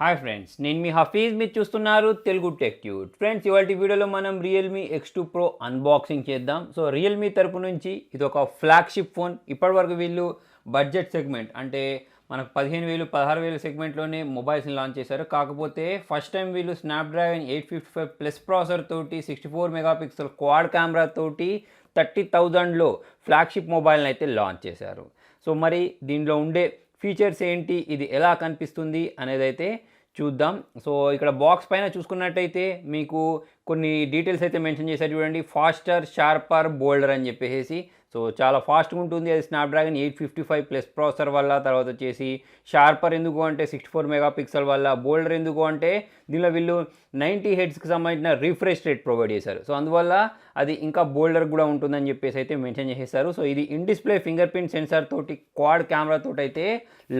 Hi friends, నేను మీ హఫీజ్. మీరు చూస్తున్నారు తెలుగు టెక్ ట్యూబ్. ఫ్రెండ్స్, ఇవాళ వీడియోలో మనం రియల్మీ x2pro అన్బాక్సింగ్ చేద్దాం. సో రియల్మీ తరపు నుంచి ఇది ఒక ఫ్లాగ్షిప్ ఫోన్. ఇప్పటివరకు వీళ్ళు బడ్జెట్ సెగ్మెంట్ అంటే మనకు 15,000 16,000 సెగ్మెంట్లోనే మొబైల్స్ని లాంచ్ చేశారు. కాకపోతే ఫస్ట్ టైం వీళ్ళు స్నాప్డ్రాగన్ 855 ప్లస్ ప్రాసెసర్ తోటి 64 మెగాపిక్సెల్ క్వాడ్ కెమెరా తోటి 30,000లో ఫ్లాగ్షిప్ మొబైల్ని అయితే లాంచ్ చేశారు. సో మరి దీనిలో ఉండే ఫీచర్స్ ఏంటి, ఇది ఎలా కనిపిస్తుంది అనేది అయితే చూద్దాం. సో ఇక్కడ బాక్స్ పైన చూసుకున్నట్టయితే మీకు కొన్ని డీటెయిల్స్ అయితే మెన్షన్ చేశారు చూడండి. ఫాస్టర్, షార్పర్, బోల్డర్ అని చెప్పేసి. సో చాలా ఫాస్ట్గా ఉంటుంది. అది స్నాప్డ్రాగన్ 855 ప్లస్ ప్రాసెసర్ వల్ల. తర్వాత వచ్చేసి షార్పర్ ఎందుకు అంటే 64 మెగాపిక్సెల్ వల్ల. బోల్డర్ ఎందుకు అంటే దీనిలో వీళ్ళు 90 హెర్ట్జ్కి సంబంధించిన రిఫ్రెష్ రేట్ ప్రొవైడ్ చేశారు. సో అందువల్ల అది ఇంకా బోల్డర్ కూడా ఉంటుందని చెప్పేసి అయితే మెన్షన్ చేసేసారు. సో ఇది in display finger print censor తోటి క్వాడ్ కెమెరా తోటి అయితే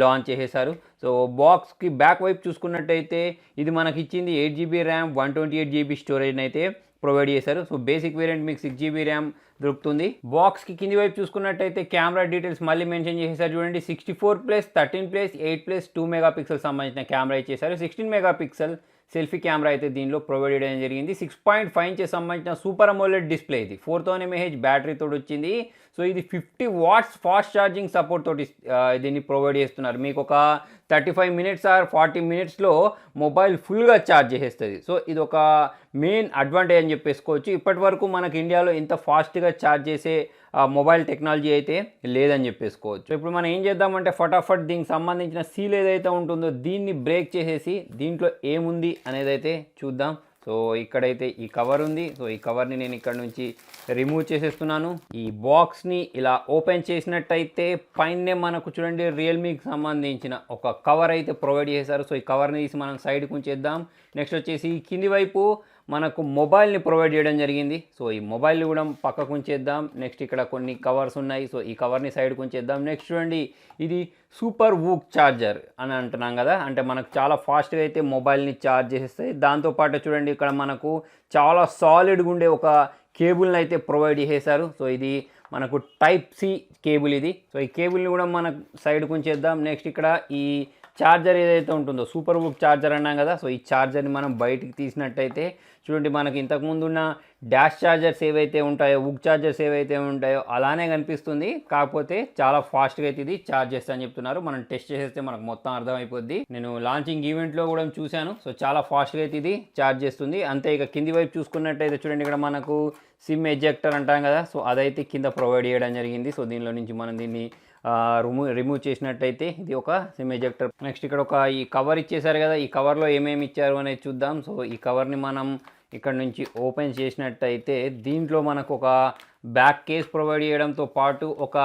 లాంచ్ చేసేసారు. సో బాక్స్కి బ్యాక్ వైపు చూసుకున్నట్టయితే ఇది మనకి ఇచ్చింది 8GB ర్యామ్, 128GB స్టోరేజ్ని అయితే ప్రొవైడ్ చేశారు. సో బేసిక్ వేరియంట్ మీకు 6GB ర్యామ్ దొరుకుతుంది. బాక్స్కి కింది వైపు చూసుకున్నట్టయితే కెమెరా డీటెయిల్స్ మళ్ళీ మెన్షన్ చేసేసారు చూడండి. 64+, 13+, 8+, 2 మెగాపిక్సెల్ సంబంధించిన కెమెరా ఇచ్చేసారు. 16 మెగాపిక్సెల్ సెల్ఫీ కెమెరా అయితే దీనిలో ప్రొవైడ్ చేయడం జరిగింది. 6.5 ఇంచెస్ సంబంధించిన సూపర్ అమోలెడ్ డిస్ప్లే. ఇది 4000 mAh బ్యాటరీతో వచ్చింది. సో ఇది 50 వాట్స్ ఫాస్ట్ ఛార్జింగ్ సపోర్ట్ తోటి దీన్ని ప్రొవైడ్ చేస్తున్నారు. మీకు ఒక 35 మినిట్స్ ఆర్ 40 మినిట్స్లో మొబైల్ ఫుల్గా ఛార్జ్ చేసేస్తుంది. సో ఇది ఒక మెయిన్ అడ్వాంటేజ్ అని చెప్పేసుకోవచ్చు. ఇప్పటి వరకు మనకు ఇండియాలో ఇంత ఫాస్ట్గా ఛార్జ్ చేసే మొబైల్ టెక్నాలజీ అయితే లేదని చెప్పేసుకోవచ్చు. ఇప్పుడు మనం ఏం చేద్దామంటే ఫటాఫట్ దీనికి సంబంధించిన సీల్ ఏదైతే ఉంటుందో దీన్ని బ్రేక్ చేసేసి దీంట్లో ఏముంది అనేది అయితే చూద్దాం. సో ఇక్కడైతే ఈ కవర్ ఉంది. సో ఈ కవర్ని నేను ఇక్కడ నుంచి రిమూవ్ చేసేస్తున్నాను. ఈ బాక్స్ని ఇలా ఓపెన్ చేసినట్టయితే పైనే మనకు చూడండి రియల్మీకి సంబంధించిన ఒక కవర్ అయితే ప్రొవైడ్ చేశారు. సో ఈ కవర్ని తీసి మనం సైడ్కి ఉంచేద్దాం. నెక్స్ట్ వచ్చేసి కింది వైపు మనకు మొబైల్ని ప్రొవైడ్ చేయడం జరిగింది. సో ఈ మొబైల్ని కూడా పక్కకు ఉంచేద్దాం. నెక్స్ట్ ఇక్కడ కొన్ని కవర్స్ ఉన్నాయి. సో ఈ కవర్ని సైడ్కి ఉంచేద్దాం. నెక్స్ట్ చూడండి, ఇది సూపర్ వూక్ ఛార్జర్ అని అంటున్నాం కదా, అంటే మనకు చాలా ఫాస్ట్గా అయితే మొబైల్ని ఛార్జ్ చేసేస్తాయి. దాంతోపాటు చూడండి ఇక్కడ మనకు చాలా సాలిడ్గా ఉండే ఒక కేబుల్ని అయితే ప్రొవైడ్ చేసేసారు. సో ఇది మనకు టైప్ సి కేబుల్ ఇది. సో ఈ కేబుల్ని కూడా మనకు సైడ్కి ఉంచేద్దాం. నెక్స్ట్ ఇక్కడ ఈ ఛార్జర్ ఏదైతే ఉంటుందో సూపర్ బుక్ ఛార్జర్ అన్నాం కదా. సో ఈ ఛార్జర్ని మనం బయటికి తీసినట్టయితే చూడండి మనకి ఇంతకుముందు ఉన్న డాష్ ఛార్జర్స్ ఏవైతే ఉంటాయో, బుక్ ఛార్జర్స్ ఏవైతే ఉంటాయో అలానే కనిపిస్తుంది. కాకపోతే చాలా ఫాస్ట్గా అయితే ఇది ఛార్జ్ చేస్తా అని చెప్తున్నారు. మనం టెస్ట్ చేసేస్తే మనకు మొత్తం అర్థమైపోద్ది. నేను లాంచింగ్ ఈవెంట్లో కూడా చూశాను. సో చాలా ఫాస్ట్గా అయితే ఇది ఛార్జ్ చేస్తుంది. అంతే ఇక కింది వైపు చూసుకున్నట్టయితే చూడండి ఇక్కడ మనకు సిమ్ ఎజెక్టర్ అంటాం కదా. సో అదైతే కింద ప్రొవైడ్ చేయడం జరిగింది. సో దీనిలో నుంచి మనం దీన్ని రిమూవ్ చేసినట్టయితే ఇది ఒక సిమ్ ఎజెక్టర్. నెక్స్ట్ ఇక్కడ ఒక ఈ కవర్ ఇచ్చేసారు కదా. ఈ కవర్లో ఏమేమి ఇచ్చారు అనేది చూద్దాం. సో ఈ కవర్ని మనం ఇక్కడ నుంచి ఓపెన్ చేసినట్టయితే దీంట్లో మనకు ఒక బ్యాక్ కేస్ ప్రొవైడ్ చేయడంతో పాటు ఒక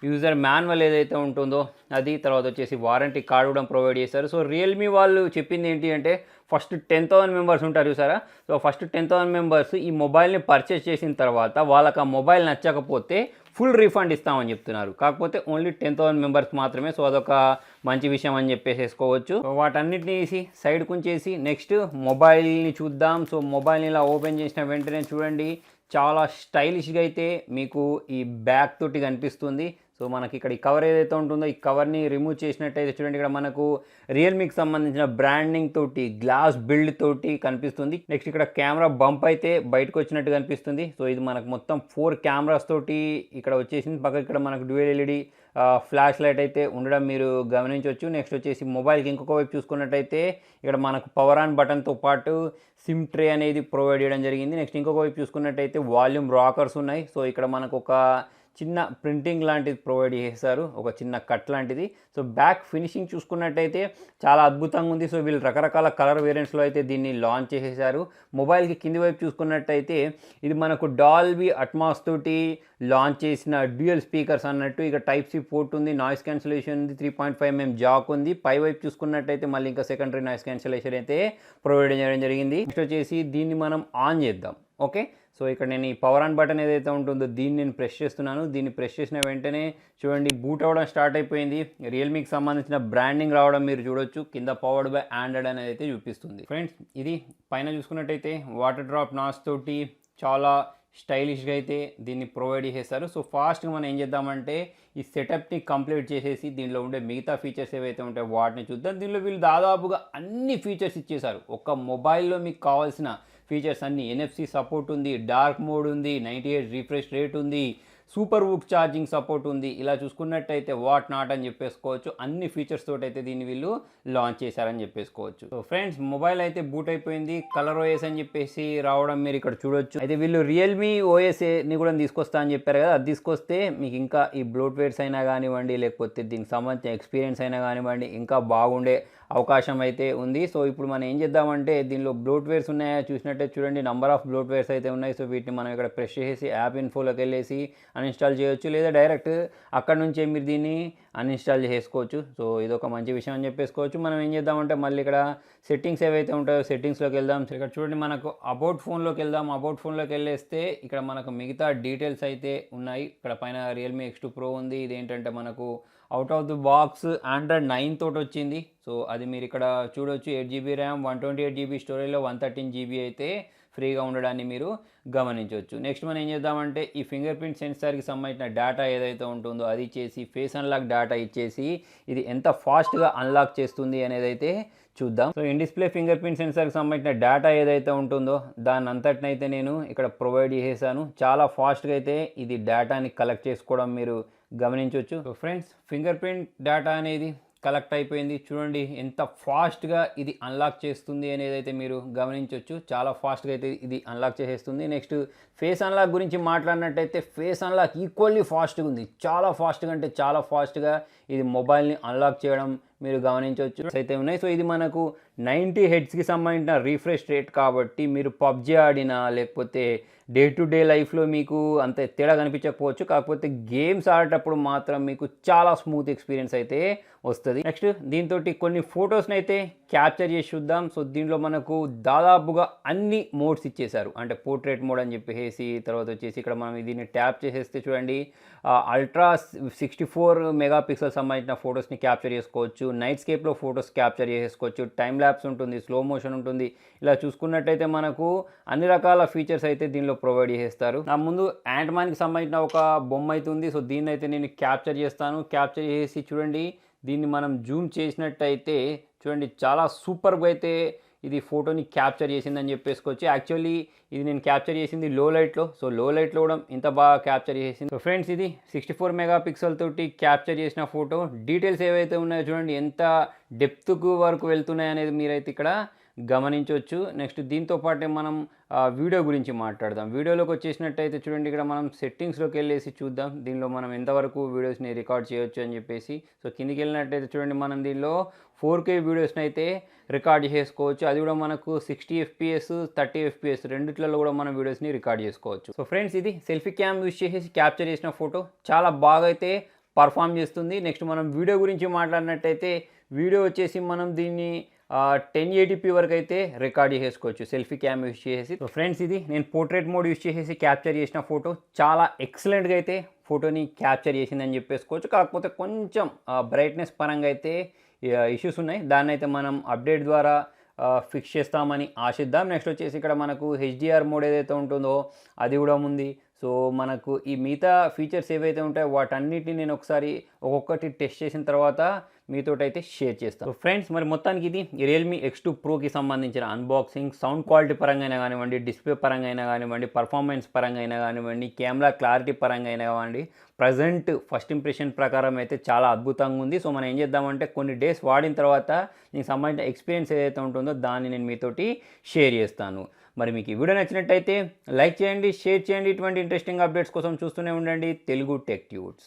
యూజర్ మాన్యువల్ ఏదైతే ఉంటుందో అది, తర్వాత వచ్చేసి వారంటీ కార్డు కూడా ప్రొవైడ్ చేశారు. సో రియల్మీ వాళ్ళు చెప్పింది ఏంటి అంటే ఫస్ట్ 10,000 మెంబర్స్ ఉంటారు చూసారా. సో ఫస్ట్ 10,000 మెంబర్స్ ఈ మొబైల్ని పర్చేస్ చేసిన తర్వాత వాళ్ళకి ఆ మొబైల్ నచ్చకపోతే ఫుల్ రీఫండ్ ఇస్తామని చెప్తున్నారు. కాకపోతే ఓన్లీ 10,000 మెంబర్స్ మాత్రమే. సో అదొక మంచి విషయం అని చెప్పేసేసుకోవచ్చు. సో వాటన్నిటిని తీసి సైడ్కి ఉంచేసి నెక్స్ట్ మొబైల్ని చూద్దాం. సో మొబైల్ని ఇలా ఓపెన్ చేసిన వెంటనే చూడండి చాలా స్టైలిష్గా అయితే మీకు ఈ బ్యాక్ తోటి కనిపిస్తుంది. సో మనకి ఇక్కడ ఈ కవర్ ఏదైతే ఉంటుందో ఈ కవర్ని రిమూవ్ చేసినట్టయితే చూడండి ఇక్కడ మనకు రియల్మీకి సంబంధించిన బ్రాండింగ్ తోటి గ్లాస్ బిల్డ్ తోటి కనిపిస్తుంది. నెక్స్ట్ ఇక్కడ కెమెరా బంప్ అయితే బయటకు వచ్చినట్టు కనిపిస్తుంది. సో ఇది మనకు మొత్తం 4 కెమెరాస్ తోటి ఇక్కడ వచ్చేసింది. పక్కన ఇక్కడ మనకు డ్యూయల్ ఎల్ఈడి ఫ్లాష్ లైట్ అయితే ఉండడం మీరు గమనించవచ్చు. నెక్స్ట్ వచ్చేసి మొబైల్కి ఇంకొక వైపు చూసుకున్నట్టయితే ఇక్కడ మనకు పవర్ ఆన్ బటన్తో పాటు సిమ్ ట్రే అనేది ప్రొవైడ్ చేయడం జరిగింది. నెక్స్ట్ ఇంకొక వైపు చూసుకున్నట్టయితే వాల్యూమ్ రాకర్స్ ఉన్నాయి. సో ఇక్కడ మనకు ఒక చిన్న ప్రింటింగ్ లాంటిది ప్రొవైడ్ చేశారు, ఒక చిన్న కట్ లాంటిది. సో బ్యాక్ ఫినిషింగ్ చూసుకున్నట్టయితే చాలా అద్భుతంగా ఉంది. సో వీళ్ళు రకరకాల కలర్ వేరియంట్స్లో అయితే దీన్ని లాంచ్ చేసేసారు. మొబైల్కి కింది వైపు చూసుకున్నట్టయితే ఇది మనకు డాల్బీ అట్మాస్ తోటి లాంచ్ చేసిన డ్యూయల్ స్పీకర్స్ అన్నట్టు. ఇక టైప్ సి పోర్ట్ ఉంది, నాయిస్ క్యాన్సిలేషన్ ఉంది, 3.5mm జాక్ ఉంది. పై వైపు చూసుకున్నట్టయితే మళ్ళీ ఇంకా సెకండరీ నాయిస్ క్యాన్సిలేషన్ అయితే ప్రొవైడ్ చేయడం జరిగింది. నెక్స్ట్ వచ్చేసి దీన్ని మనం ఆన్ చేద్దాం. ఓకే, సో ఇక్కడ నేను ఈ పవర్ ఆన్ బటన్ ఏదైతే ఉంటుందో దీన్ని నేను ప్రెస్ చేస్తున్నాను. దీన్ని ప్రెస్ చేసిన వెంటనే చూడండి బూట్ అవ్వడం స్టార్ట్ అయిపోయింది. రియల్మీకి సంబంధించిన బ్రాండింగ్ రావడం మీరు చూడొచ్చు. కింద పవర్డ్ బై ఆండ్రాయిడ్ అనేది అయితే చూపిస్తుంది. ఫ్రెండ్స్, ఇది పైన చూసుకున్నట్టయితే వాటర్ డ్రాప్ నాస్ తోటి చాలా స్టైలిష్గా అయితే దీన్ని ప్రొవైడ్ చేస్తారు. సో ఫాస్ట్గా మనం ఏం చేద్దామంటే ఈ సెటప్ని కంప్లీట్ చేసేసి దీనిలో ఉండే మిగతా ఫీచర్స్ ఏవైతే ఉంటాయో వాటిని చూద్దాం. దీనిలో వీళ్ళు దాదాపుగా అన్ని ఫీచర్స్ ఇచ్చేశారు. ఒక మొబైల్లో మీకు కావాల్సిన ఫీచర్స్ అన్నీ, ఎన్ఎఫ్సి సపోర్ట్ ఉంది, డార్క్ మోడ్ ఉంది, 98 రిఫ్రెష్ రేట్ ఉంది, సూపర్ వుక్ ఛార్జింగ్ సపోర్ట్ ఉంది. ఇలా చూసుకున్నట్టయితే వాట్ నాట్ అని చెప్పేసుకోవచ్చు. అన్ని ఫీచర్స్ తోటి అయితే దీన్ని వీళ్ళు లాంచ్ చేశారని చెప్పేసుకోవచ్చు. సో ఫ్రెండ్స్, మొబైల్ అయితే బూట్ అయిపోయింది. కలర్ ఓఎస్ అని చెప్పేసి రావడం మీరు ఇక్కడ చూడొచ్చు. అయితే వీళ్ళు రియల్మీ ఓఎస్ని కూడా తీసుకొస్తా అని చెప్పారు కదా, అది తీసుకొస్తే మీకు ఇంకా ఈ బ్లోట్వేర్స్ అయినా కానివ్వండి, లేకపోతే దీనికి సంబంధించిన ఎక్స్పీరియన్స్ అయినా కానివ్వండి, ఇంకా బాగుండే అవకాశం అయితే ఉంది. సో ఇప్పుడు మనం ఏం చేద్దామంటే దీనిలో బ్లోట్వేర్స్ ఉన్నాయా చూసినట్టే చూడండి, నంబర్ ఆఫ్ బ్లోట్వేర్స్ అయితే ఉన్నాయి. సో వీటిని మనం ఇక్కడ ప్రెస్ చేసి యాప్ ఇన్ఫోలోకి వెళ్ళేసి అన్ఇన్స్టాల్ చేయొచ్చు, లేదా డైరెక్ట్ అక్కడ నుంచే మీరు దీన్ని అన్ఇన్స్టాల్ చేసుకోవచ్చు. సో ఇదొక మంచి విషయం అని చెప్పేసుకోవచ్చు. మనం ఏం చేద్దామంటే మళ్ళీ ఇక్కడ సెట్టింగ్స్ ఏవైతే ఉంటాయో సెట్టింగ్స్లోకి వెళ్దాం. సో ఇక్కడ చూడండి, మనకు అబౌట్ ఫోన్లోకి వెళ్దాం. అబౌట్ ఫోన్లోకి వెళ్ళేస్తే ఇక్కడ మనకు మిగతా డీటెయిల్స్ అయితే ఉన్నాయి. ఇక్కడ పైన రియల్మీ x2 Pro ఉంది. ఇదేంటంటే మనకు out of the box Android 9 తోటి వచ్చింది. సో అది మీరు ఇక్కడ చూడొచ్చు. 8GB ర్యామ్, 128GB స్టోరేజ్లో 113GB అయితే ఫ్రీగా ఉండడాన్ని మీరు గమనించవచ్చు. నెక్స్ట్ మనం ఏం చేద్దామంటే ఈ ఫింగర్ ప్రింట్ సెన్సార్కి సంబంధించిన డేటా ఏదైతే ఉంటుందో అది ఇచ్చేసి ఫేస్ అన్లాక్ డేటా ఇచ్చేసి ఇది ఎంత ఫాస్ట్గా అన్లాక్ చేస్తుంది అనేది అయితే చూద్దాం. So in display finger print సెన్సార్కి సంబంధించిన డేటా ఏదైతే ఉంటుందో దాన్ని అంతటినైతే నేను ఇక్కడ ప్రొవైడ్ చేసేసాను. చాలా ఫాస్ట్గా అయితే ఇది డేటాని కలెక్ట్ చేసుకోవడం మీరు గమనించవచ్చు. So friends, finger print data అనేది కలెక్ట్ అయిపోయింది. చూడండి ఎంత ఫాస్ట్గా ఇది అన్లాక్ చేస్తుంది అనేది అయితే మీరు గమనించవచ్చు. చాలా ఫాస్ట్గా అయితే ఇది అన్లాక్ చేసేస్తుంది. నెక్స్ట్ ఫేస్ అన్లాక్ గురించి మాట్లాడినట్టయితే ఫేస్ అన్లాక్ ఈక్వల్లీ ఫాస్ట్గా ఉంది. చాలా ఫాస్ట్గా అంటే చాలా ఫాస్ట్గా ఇది మొబైల్ని అన్లాక్ చేయడం మీరు గమనించవచ్చు అయితే ఉన్నాయి. సో ఇది మనకు 90 హెర్ట్జ్కి సంబంధించిన రీఫ్రెష్ రేట్ కాబట్టి మీరు పబ్జీ ఆడినా లేకపోతే డే టు డే లైఫ్లో మీకు అంత తేడా కనిపించకపోవచ్చు. కాకపోతే గేమ్స్ ఆడేటప్పుడు మాత్రం మీకు చాలా స్మూత్ ఎక్స్పీరియన్స్ అయితే వస్తుంది. నెక్స్ట్ దీంతో కొన్ని ఫొటోస్ని అయితే క్యాప్చర్ చేసి చూద్దాం. సో దీంట్లో మనకు దాదాపుగా అన్ని మోడ్స్ ఇచ్చేశారు. అంటే పోర్ట్రేట్ మోడ్ అని చెప్పేసి, తర్వాత వచ్చేసి ఇక్కడ మనం దీన్ని ట్యాప్ చేసేస్తే చూడండి అల్ట్రా 64 మెగాపిక్సెల్ సంబంధించిన ఫొటోస్ని క్యాప్చర్ చేసుకోవచ్చు. నైట్ స్కేప్లో ఫొటోస్ క్యాప్చర్ చేసుకోవచ్చు. టైం ల్యాప్స్ ఉంటుంది, స్లో మోషన్ ఉంటుంది. ఇలా చూసుకున్నట్టయితే మనకు అన్ని రకాల ఫీచర్స్ అయితే దీనిలో ప్రొవైడ్ చేస్తారు. నా ముందు యాంట్మాన్కి సంబంధించిన ఒక బొమ్మ అయితే ఉంది. సో దీన్ని అయితే నేను క్యాప్చర్ చేస్తాను. క్యాప్చర్ చేసి చూడండి, దీన్ని మనం జూమ్ చేసినట్టయితే చూడండి చాలా సూపర్గా అయితే ఇది ఫోటోని క్యాప్చర్ చేసిందని చెప్పేసుకోవచ్చు. యాక్చువల్లీ ఇది నేను క్యాప్చర్ చేసింది లో లైట్లో. సో లో లైట్లో కూడా ఇంత బాగా క్యాప్చర్ చేసింది. సో ఫ్రెండ్స్, ఇది 64 మెగాపిక్సెల్ తోటి క్యాప్చర్ చేసిన ఫోటో. డీటెయిల్స్ ఏవైతే ఉన్నాయో చూడండి ఎంత డెప్త్కు వరకు వెళ్తున్నాయి అనేది మీరైతే ఇక్కడ గమనించవచ్చు. నెక్స్ట్ దీంతో పాటే మనం వీడియో గురించి మాట్లాడదాం. వీడియోలోకి వచ్చేసినట్టయితే చూడండి, ఇక్కడ మనం సెట్టింగ్స్లోకి వెళ్ళేసి చూద్దాం దీనిలో మనం ఎంతవరకు వీడియోస్ని రికార్డ్ చేయొచ్చు అని చెప్పేసి. సో కిందికి వెళ్ళినట్టయితే చూడండి, మనం దీనిలో 4K వీడియోస్ని అయితే రికార్డ్ చేసుకోవచ్చు. అది కూడా మనకు 60 FPS 30 FPS రెండిట్లలో కూడా మనం వీడియోస్ని రికార్డ్ చేసుకోవచ్చు. సో ఫ్రెండ్స్, ఇది సెల్ఫీ క్యామ్ యూజ్ చేసి క్యాప్చర్ చేసిన ఫోటో చాలా బాగా అయితే పర్ఫామ్ చేస్తుంది. నెక్స్ట్ మనం వీడియో గురించి మాట్లాడినట్టయితే వీడియో వచ్చేసి మనం దీన్ని 1080p వరకు అయితే రికార్డ్ చేసుకోవచ్చు సెల్ఫీ క్యామ్ యూజ్ చేసి. సో ఫ్రెండ్స్, ఇది నేను పోర్ట్రేట్ మోడ్ యూజ్ చేసేసి క్యాప్చర్ చేసిన ఫోటో చాలా ఎక్సలెంట్గా అయితే ఫోటోని క్యాప్చర్ చేసిందని చెప్పేసుకోవచ్చు. కాకపోతే కొంచెం బ్రైట్నెస్ పరంగా అయితే ఇష్యూస్ ఉన్నాయి. దాన్ని అయితే మనం అప్డేట్ ద్వారా ఫిక్స్ చేస్తామని ఆశిద్దాం. నెక్స్ట్ వచ్చేసి ఇక్కడ మనకు HDR మోడ్ ఏదైతే ఉంటుందో అది కూడా ఉంది. సో మనకు ఈ మిగతా ఫీచర్స్ ఏవైతే ఉంటాయో వాటన్నిటిని నేను ఒకసారి ఒక్కొక్కటి టెస్ట్ చేసిన తర్వాత మీతోటైతే షేర్ చేస్తాను. సో ఫ్రెండ్స్, మరి మొత్తానికి ఇది రియల్మీ x2 Proకి సంబంధించిన అన్బాక్సింగ్. సౌండ్ క్వాలిటీ పరంగా అయినా కానివ్వండి, డిస్ప్లే పరంగా అయినా కానివ్వండి, పర్ఫార్మెన్స్ పరంగా అయినా కానివ్వండి, కెమెరా క్లారిటీ పరంగా అయినా కానివ్వండి, ప్రజెంట్ ఫస్ట్ ఇంప్రెషన్ ప్రకారం అయితే చాలా అద్భుతంగా ఉంది. సో మనం ఏం చేద్దామంటే కొన్ని డేస్ వాడిన తర్వాత దీనికి సంబంధించిన ఎక్స్పీరియన్స్ ఏదైతే ఉంటుందో దాన్ని నేను మీతోటి షేర్ చేస్తాను. మరి మీకు ఈ వీడియో నచ్చినట్టయితే లైక్ చేయండి, షేర్ చేయండి. ఇటువంటి ఇంట్రెస్టింగ్ అప్డేట్స్ కోసం చూస్తూనే ఉండండి తెలుగు టెక్ ట్యూట్స్.